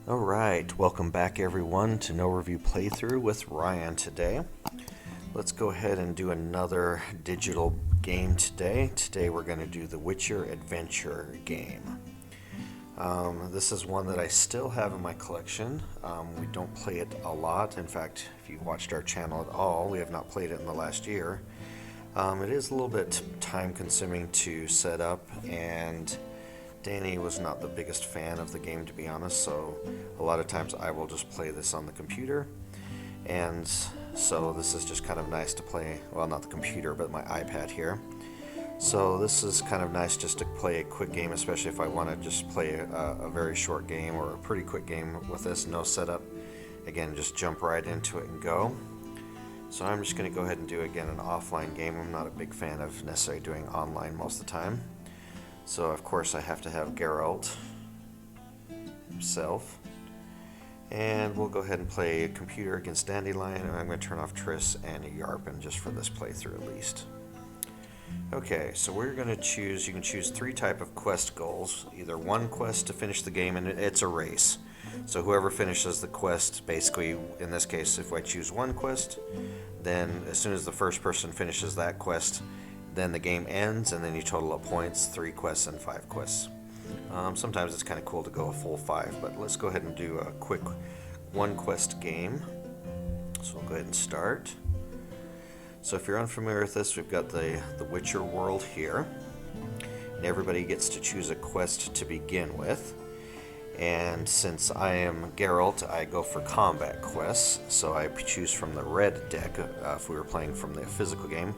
Alright, welcome back everyone to No Review Playthrough with Ryan today. Let's go ahead and do another digital game today. Today we're going to do the Witcher Adventure game. This is one that I still have in my collection. We don't play it a lot. In fact, if you've watched our channel at all, we have not played it in the last year. It is a little bit time consuming to set up, and Danny was not the biggest fan of the game, to be honest, so a lot of times I will just play this on the computer, and so this is just kind of nice to play, well, not the computer, but my iPad here. So this is kind of nice just to play a quick game, especially if I want to just play a very short game or a pretty quick game with this, no setup. Again, just jump right into it and go. So I'm just going to go ahead and do, again, an offline game. I'm not a big fan of necessarily doing online most of the time. So of course I have to have Geralt himself. And we'll go ahead and play a computer against Dandelion, and I'm going to turn off Triss and Yarpin just for this playthrough at least. Okay, so we're going to choose, you can choose three type of quest goals. Either one quest to finish the game, and it's a race. So whoever finishes the quest, basically, in this case, if I choose one quest, then as soon as the first person finishes that quest, then the game ends, and then you total up points, 3 quests and 5 quests. Sometimes it's kind of cool to go a full 5, but let's go ahead and do a quick one quest game. So we'll go ahead and start. So if you're unfamiliar with this, we've got the Witcher world here, and everybody gets to choose a quest to begin with. And since I am Geralt, I go for combat quests, so I choose from the red deck. If we were playing from the physical game,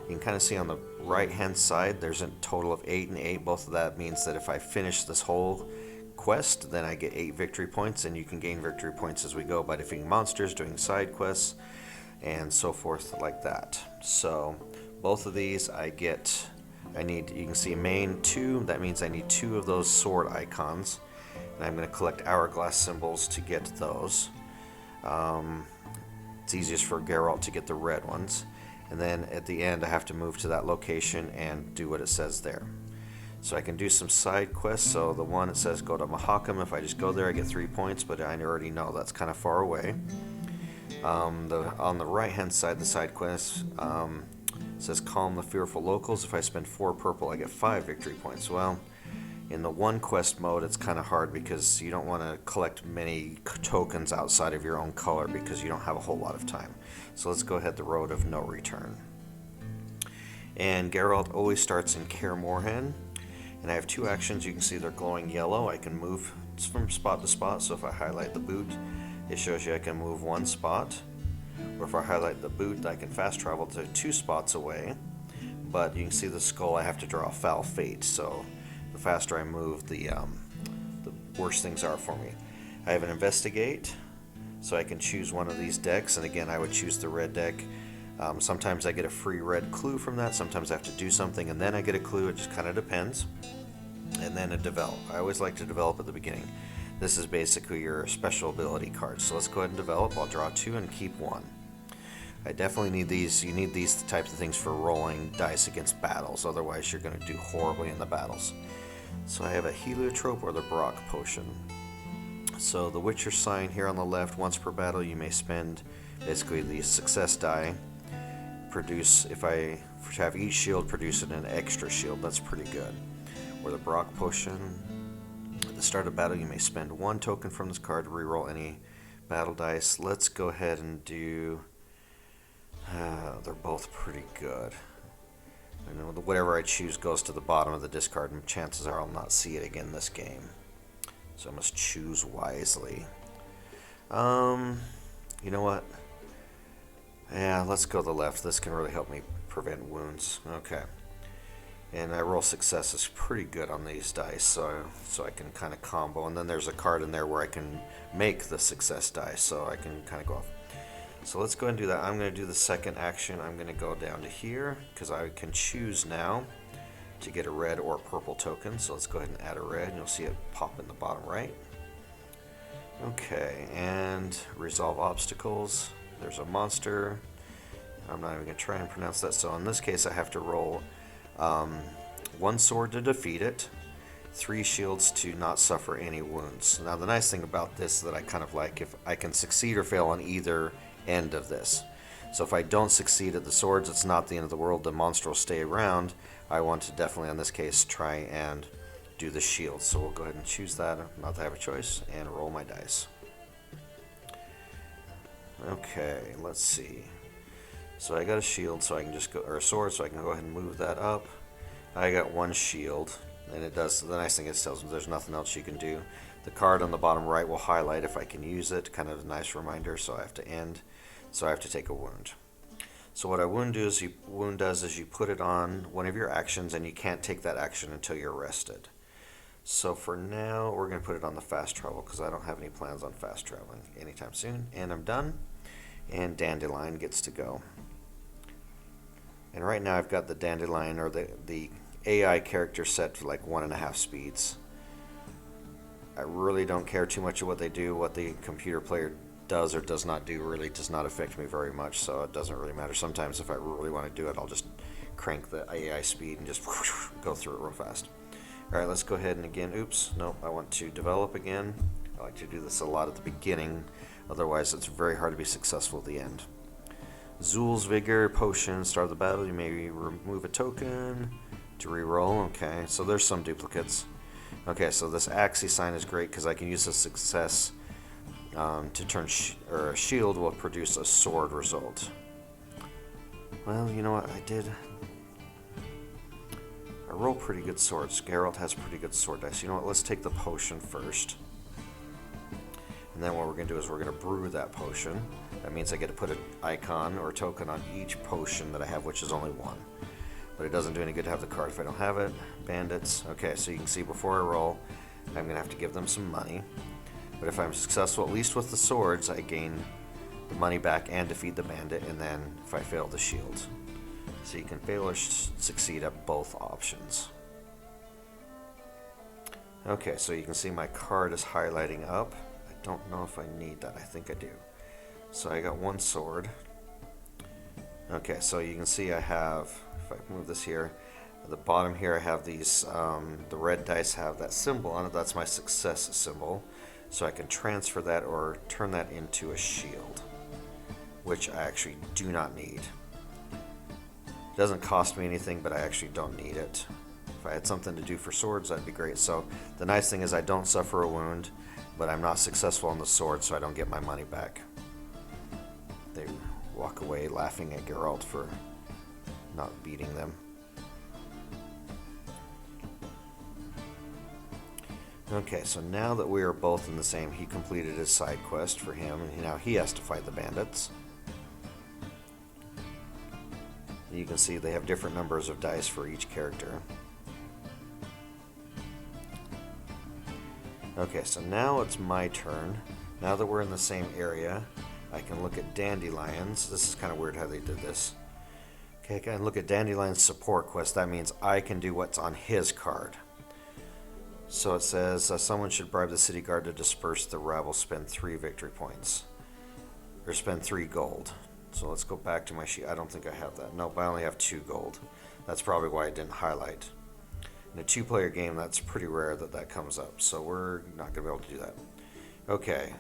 you can kind of see on the right hand side there's a total of 8 and 8. Both of that means that if I finish this whole quest, then I get 8 victory points, and you can gain victory points as we go by defeating monsters, doing side quests, and so forth like that. So both of these I need, you can see main 2, that means I need 2 of those sword icons, and I'm going to collect hourglass symbols to get those. It's easiest for Geralt to get the red ones. And then at the end I have to move to that location and do what it says there. So I can do some side quests. So the one that says go to Mahakam, if I just go there I get 3 points, but I already know that's kind of far away. On the right hand side, the side quest says calm the fearful locals. If I spend 4 purple I get 5 victory points. Well, in the one quest mode it's kind of hard because you don't want to collect many tokens outside of your own color because you don't have a whole lot of time. So let's go ahead the road of no return. And Geralt always starts in Kaer Morhen, and I have 2 actions. You can see they're glowing yellow. I can move from spot to spot, so if I highlight the boot it shows you I can move 1 spot, or if I highlight the boot I can fast travel to 2 spots away. But you can see the skull, I have to draw a foul fate, so the faster I move, the worse things are for me. I have an investigate, so I can choose one of these decks, and again I would choose the red deck. Sometimes I get a free red clue from that, sometimes I have to do something and then I get a clue, it just kind of depends. And then a develop. I always like to develop at the beginning. This is basically your special ability cards, so let's go ahead and develop. I'll draw 2 and keep 1. I definitely need these. You need these types of things for rolling dice against battles, otherwise you're going to do horribly in the battles. So I have a heliotrope or the Brock potion. So the Witcher sign here on the left, once per battle you may spend basically the success die. Produce, if I have each shield produce an extra shield, that's pretty good. Or the Brock potion. At the start of battle you may spend 1 token from this card to reroll any battle dice. Let's go ahead and do, they're both pretty good. I know whatever I choose goes to the bottom of the discard, and chances are I'll not see it again this game. So I must choose wisely. You know what? Yeah, let's go to the left. This can really help me prevent wounds. Okay. And I roll successes pretty good on these dice, so I can kind of combo. And then there's a card in there where I can make the success dice, so I can kind of go off. So let's go ahead and do that. I'm going to do the second action. I'm going to go down to here because I can choose now to get a red or purple token. So let's go ahead and add a red, and you'll see it pop in the bottom right. Okay, and resolve obstacles. There's a monster. I'm not even going to try and pronounce that. So in this case I have to roll 1 sword to defeat it, 3 shields to not suffer any wounds. Now the nice thing about this that I kind of like, if I can succeed or fail on either end of this. So if I don't succeed at the swords, it's not the end of the world, the monster will stay around. I want to definitely, in this case, try and do the shield. So we'll go ahead and choose that, not to have a choice, and roll my dice. Okay, let's see. So I got a shield, so I can just go, or a sword, so I can go ahead and move that up. I got 1 shield, and it does, the nice thing is it tells me there's nothing else you can do. The card on the bottom right will highlight if I can use it, kind of a nice reminder, so I have to end. So I have to take a wound. So what a wound does is you put it on one of your actions, and you can't take that action until you're rested. So for now, we're going to put it on the fast travel because I don't have any plans on fast traveling anytime soon. And I'm done. And Dandelion gets to go. And right now I've got the Dandelion, or the AI character, set to like 1.5 speeds. I really don't care too much of what they do. What the computer player does or does not do really does not affect me very much, so it doesn't really matter. Sometimes if I really want to do it, I'll just crank the AI speed and just go through it real fast. Alright, let's go ahead and again, oops, nope, I want to develop again. I like to do this a lot at the beginning, otherwise it's very hard to be successful at the end. Zul's Vigor Potion, start of the battle, you may remove a token to re-roll. Okay, so there's some duplicates. Okay, so this Axie sign is great because I can use a success to turn a shield will produce a sword result. Well, you know what I did? I roll pretty good swords. Geralt has pretty good sword dice. You know what? Let's take the potion first. And then what we're going to do is we're going to brew that potion. That means I get to put an icon or token on each potion that I have, which is only 1. But it doesn't do any good to have the card if I don't have it. Bandits. Okay, so you can see before I roll, I'm going to have to give them some money. But if I'm successful, at least with the swords, I gain the money back and defeat the bandit, and then if I fail, the shield. So you can fail or succeed at both options. Okay, so you can see my card is highlighting up. I don't know if I need that. I think I do. So I got 1 sword. Okay, so you can see I have, if I move this here, at the bottom here I have these, the red dice have that symbol on it. That's my success symbol. So I can transfer that or turn that into a shield, which I actually do not need. It doesn't cost me anything, but I actually don't need it. If I had something to do for swords, that'd be great. So the nice thing is I don't suffer a wound, but I'm not successful on the sword, so I don't get my money back. They walk away laughing at Geralt for not beating them. Okay, so now that we are both in the same, he completed his side quest for him, and now he has to fight the bandits. You can see they have different numbers of dice for each character. Okay, so now it's my turn. Now that we're in the same area, I can look at Dandelion's. This is kind of weird how they did this. Okay, I can look at Dandelion's support quest. That means I can do what's on his card. So it says, someone should bribe the city guard to disperse the rabble, spend 3 victory points. Or spend 3 gold. So let's go back to my sheet. I don't think I have that. Nope, I only have 2 gold. That's probably why it didn't highlight. In a 2-player game, that's pretty rare that that comes up. So we're not going to be able to do that. Okay.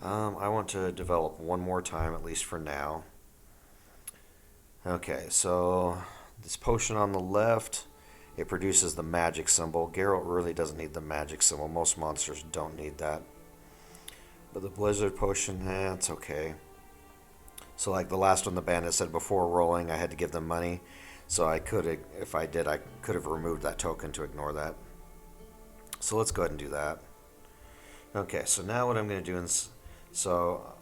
I want to develop one more time, at least for now. Okay, so this potion on the left, it produces the magic symbol. Geralt really doesn't need the magic symbol. Most monsters don't need that. But the blizzard potion, it's okay. So like the last one, the bandit said before rolling, I had to give them money. So I could, if I did, I could have removed that token to ignore that. So let's go ahead and do that. Okay, so now what I'm going to do is, so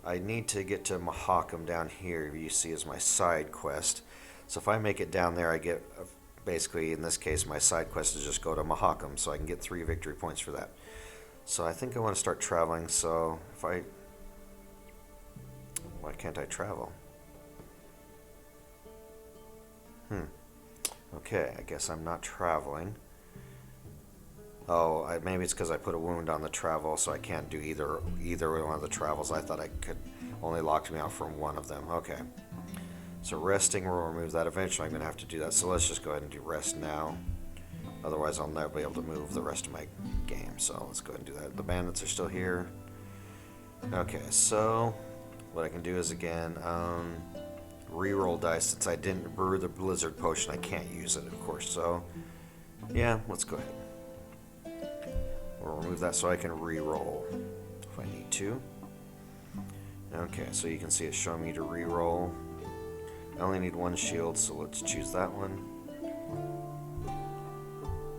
I need to get to Mahakam down here, you see as my side quest. So if I make it down there, I get, basically in this case, my side quest is just go to Mahakam, so I can get 3 victory points for that. So I think I want to start traveling, so if I, why can't I travel? Okay, I guess I'm not traveling. Oh, maybe it's because I put a wound on the travel, so I can't do either one of the travels. I thought I could only locked me out from one of them. Okay. So resting, we'll remove that. Eventually I'm going to have to do that. So let's just go ahead and do rest now. Otherwise, I'll never be able to move the rest of my game. So let's go ahead and do that. The bandits are still here. Okay, so what I can do is, again, re-roll dice. Since I didn't brew the blizzard potion, I can't use it, of course. So yeah, let's go ahead. We'll remove that so I can re-roll if I need to. Okay, so you can see it's showing me to re-roll. I only need one shield, so let's choose that one.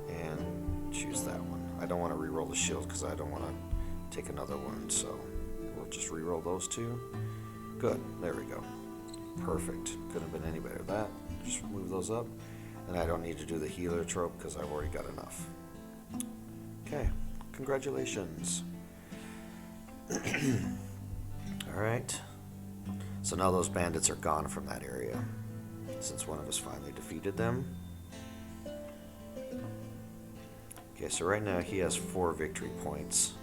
And choose that one. I don't want to re-roll the shield because I don't want to take another one, so we'll just re-roll those two. Good, there we go. Perfect. Couldn't have been any better than that. Just move those up. And I don't need to do the healer trope because I've already got enough. Okay, congratulations. Alright. So now those bandits are gone from that area, since one of us finally defeated them. Okay, so right now he has 4 victory points.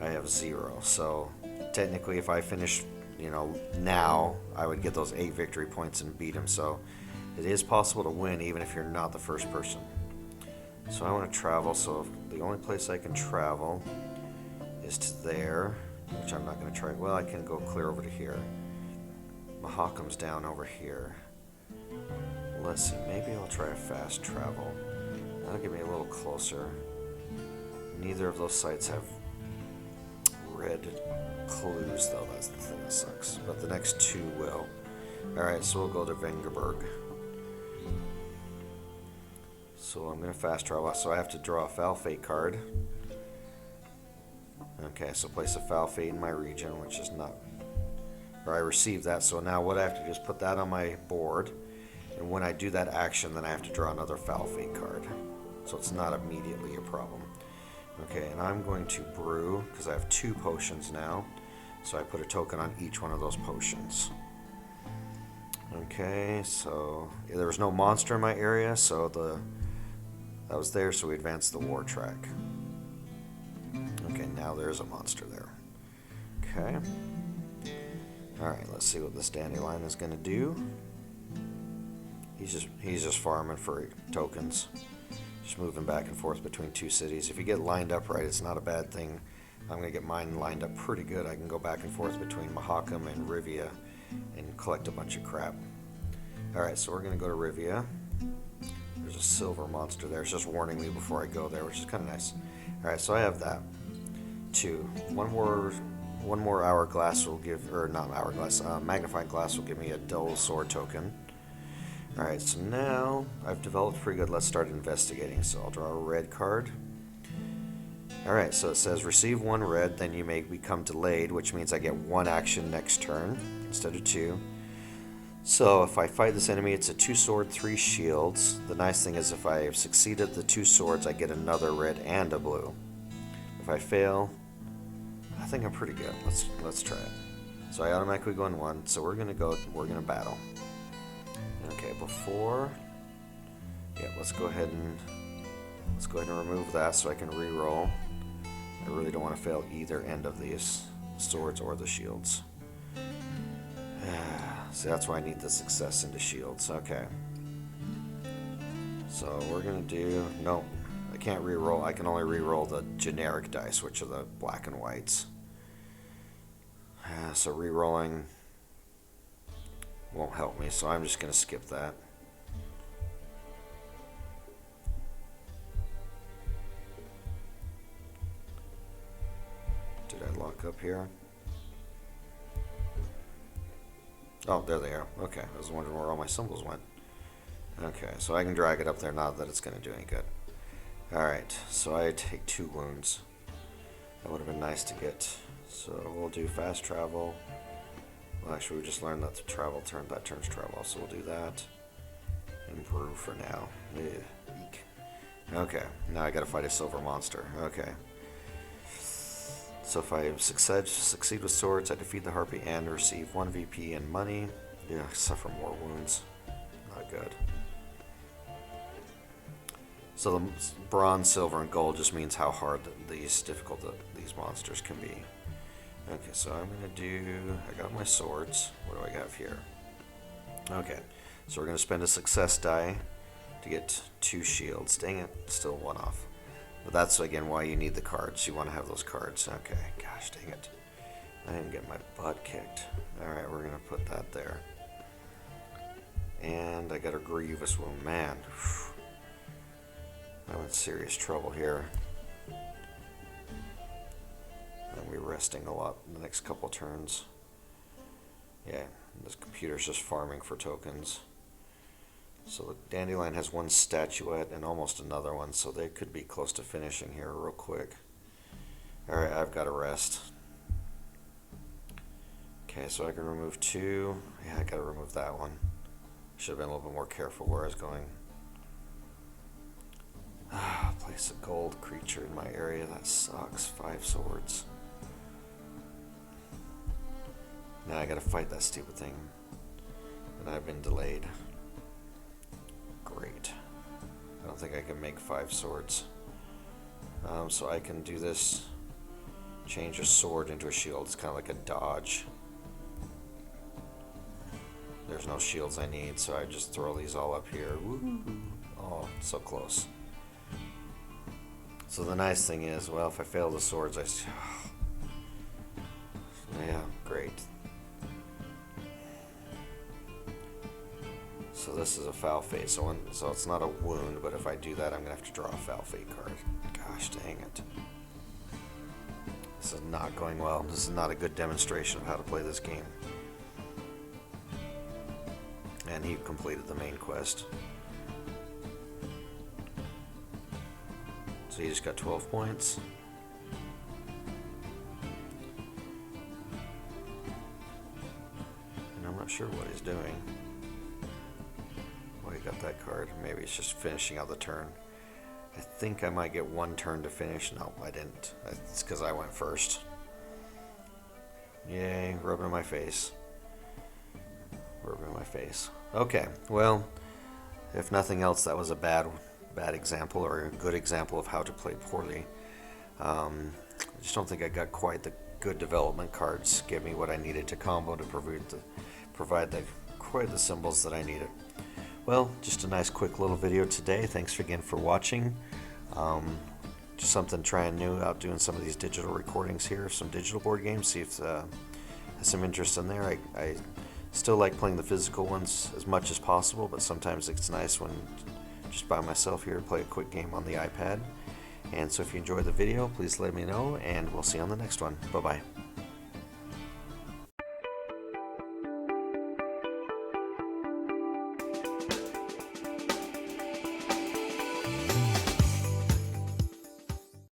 I have 0. So technically if I finish, now, I would get those 8 victory points and beat him. So it is possible to win even if you're not the first person. So I want to travel, so the only place I can travel is to there, which I'm not going to try. Well, I can go clear over to here. Mahakam's down over here. Let's see, maybe I'll try a fast travel. That'll get me a little closer. Neither of those sites have red clues, though. That's the thing that sucks. But the next 2 will. Alright, so we'll go to Vengerberg. So I'm going to fast travel. So I have to draw a Foul Fate card. Okay, so place a Foul Fate in my region, which is not... Or I received that, so now what I have to do is put that on my board. And when I do that action, then I have to draw another Foul Fate card. So it's not immediately a problem. Okay, and I'm going to brew, because I have 2 potions now. So I put a token on each one of those potions. Okay, so there was no monster in my area, so that was there, so we advanced the war track. Okay, now there's a monster there. Okay. Alright, let's see what this dandelion is going to do. He's just farming for tokens. Just moving back and forth between 2 cities. If you get lined up right, it's not a bad thing. I'm going to get mine lined up pretty good. I can go back and forth between Mahakam and Rivia and collect a bunch of crap. Alright, so we're going to go to Rivia. There's a silver monster there. It's just warning me before I go there, which is kind of nice. Alright, so I have that. 2. One more hourglass will give, or not hourglass, magnifying glass will give me a dull sword token. Alright, so now I've developed pretty good. Let's start investigating. So I'll draw a red card. Alright, so it says receive 1 red, then you may become delayed, which means I get 1 action next turn instead of 2. So if I fight this enemy, it's a 2 sword, 3 shields. The nice thing is if I have succeeded the 2 swords, I get another red and a blue. If I fail, I think I'm pretty good. Let's try it. So I automatically go in 1. So we're gonna battle. Okay, let's go ahead and remove that so I can re-roll. I really don't want to fail either end of these swords or the shields. See, that's why I need the success into shields. Okay. So we're gonna do no. I can't re-roll. I can only re-roll the generic dice, which are the black and whites. So re-rolling won't help me, so I'm just going to skip that. Did I lock up here? Oh, there they are. Okay, I was wondering where all my symbols went. Okay, so I can drag it up there, not that it's going to do any good. Alright, so I take 2 wounds. That would have been nice to get. So we'll do fast travel. Well, actually, we just learned that that turns travel, so we'll do that. And brew for now. Eek. Okay, now I gotta fight a silver monster. Okay. So if I succeed with swords, I defeat the harpy and receive 1 VP and money. Yeah, I suffer more wounds. Not good. So the bronze, silver, and gold just means how hard difficult these monsters can be. Okay, so I'm going to do... I got my swords. What do I have here? Okay, so we're going to spend a success die to get 2 shields. Dang it, still 1 off. But that's again why you need the cards. You want to have those cards. Okay, gosh dang it. I didn't get my butt kicked. Alright, we're going to put that there. And I got a grievous wound. Man, I'm in serious trouble here. And we're resting a lot in the next couple turns. Yeah, this computer's just farming for tokens. So the Dandelion has 1 statuette and almost another one, so they could be close to finishing here real quick. Alright, I've got to rest. Okay, so I can remove 2. Yeah, I gotta remove that one. Should have been a little bit more careful where I was going. Place a gold creature in my area. That sucks. 5 swords. Now I gotta fight that stupid thing. And I've been delayed. Great. I don't think I can make 5 swords. So I can do this. Change a sword into a shield. It's kind of like a dodge. There's no shields I need, so I just throw these all up here. Woo-hoo. Oh, so close. So the nice thing is, well, if I fail the swords, yeah, great. So this is a foul fate, so it's not a wound, but if I do that, I'm going to have to draw a foul fate card. Gosh dang it. This is not going well. This is not a good demonstration of how to play this game. And he completed the main quest. So he just got 12 points. And I'm not sure what he's doing. Well, he got that card. Maybe he's just finishing out the turn. I think I might get 1 turn to finish. No, I didn't. It's because I went first. Yay, rubbing in my face. Rubbing in my face. Okay, well, if nothing else, that was a bad example, or a good example of how to play poorly. I just don't think I got quite the good development cards give me what I needed to combo to provide quite the symbols that I needed. Well, just a nice quick little video today. Thanks again for watching. Just something trying new out doing some of these digital recordings here, some digital board games, see if has some interest in there. I still like playing the physical ones as much as possible, but sometimes it's nice when just by myself here to play a quick game on the iPad. And so if you enjoyed the video, please let me know, and we'll see you on the next one. Bye-bye.